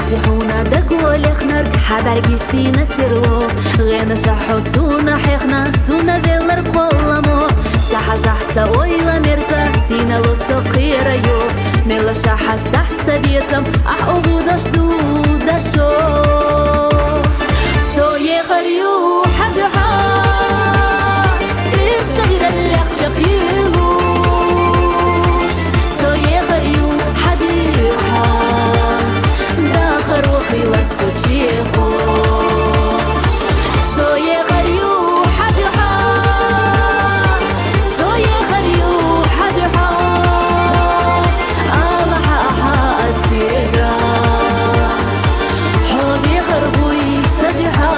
سيحونا دقول خنرك حبرقي سينا سيرو غينا شحو سونا حيخنا سونا بيلر قولمو ساحة جحسة ويلا مرزا دينا لو سقيرا يو ميلا شاحة استحسى بيزم أحقو دشدو دشو سوي خريو حبها السجر اللي خشخيلوش سوي خريو حديها داخر وخيلك سوتشيخوش سوي خريو حبها سوي خريو حبها الله حاها السيقا حوضي خربوي سدحا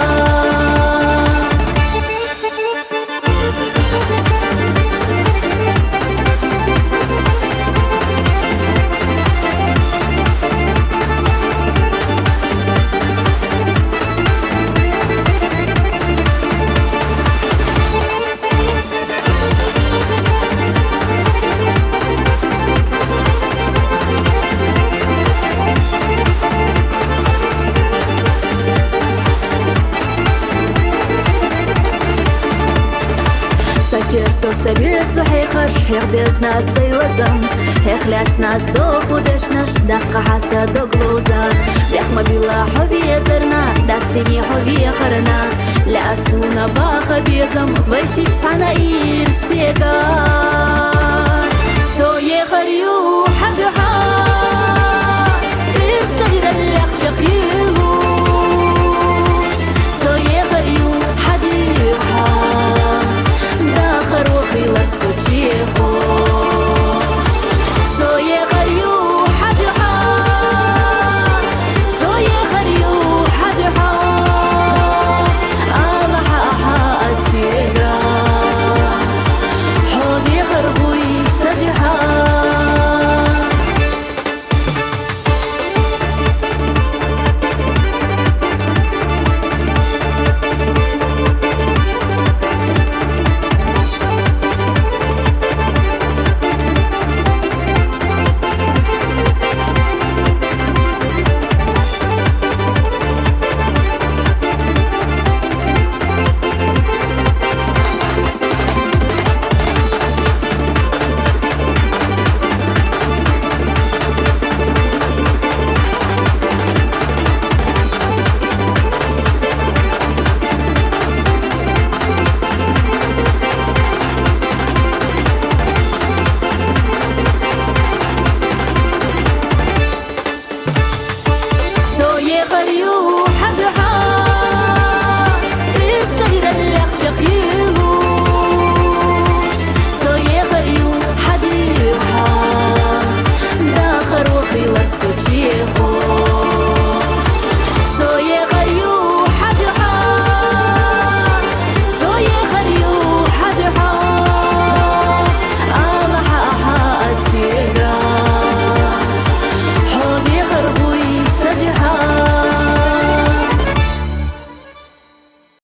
سكرتو تبيت حيخش حيخ بيزنا سيلزم حيخ لاتنا صدوخ ودشنش دقة حاسة دوغلوزا بيخ مبيلا حبي يزرنا داستيني حبي خرنا لأسونا باخ بيزم ويشي تانا إير سيغا سوي خريو حبها إير سغير اللي خشخيلوش سوي خريو حديها داخر وخيلك سوتشيخوش سوي خريو حدها سوي خريو حدها الله حاها السيقا حوضي خربوي سدحا خريو حبها السجر اللي خشخيلوش سوي خريو حديها داخر وخيلك سوتشيخوش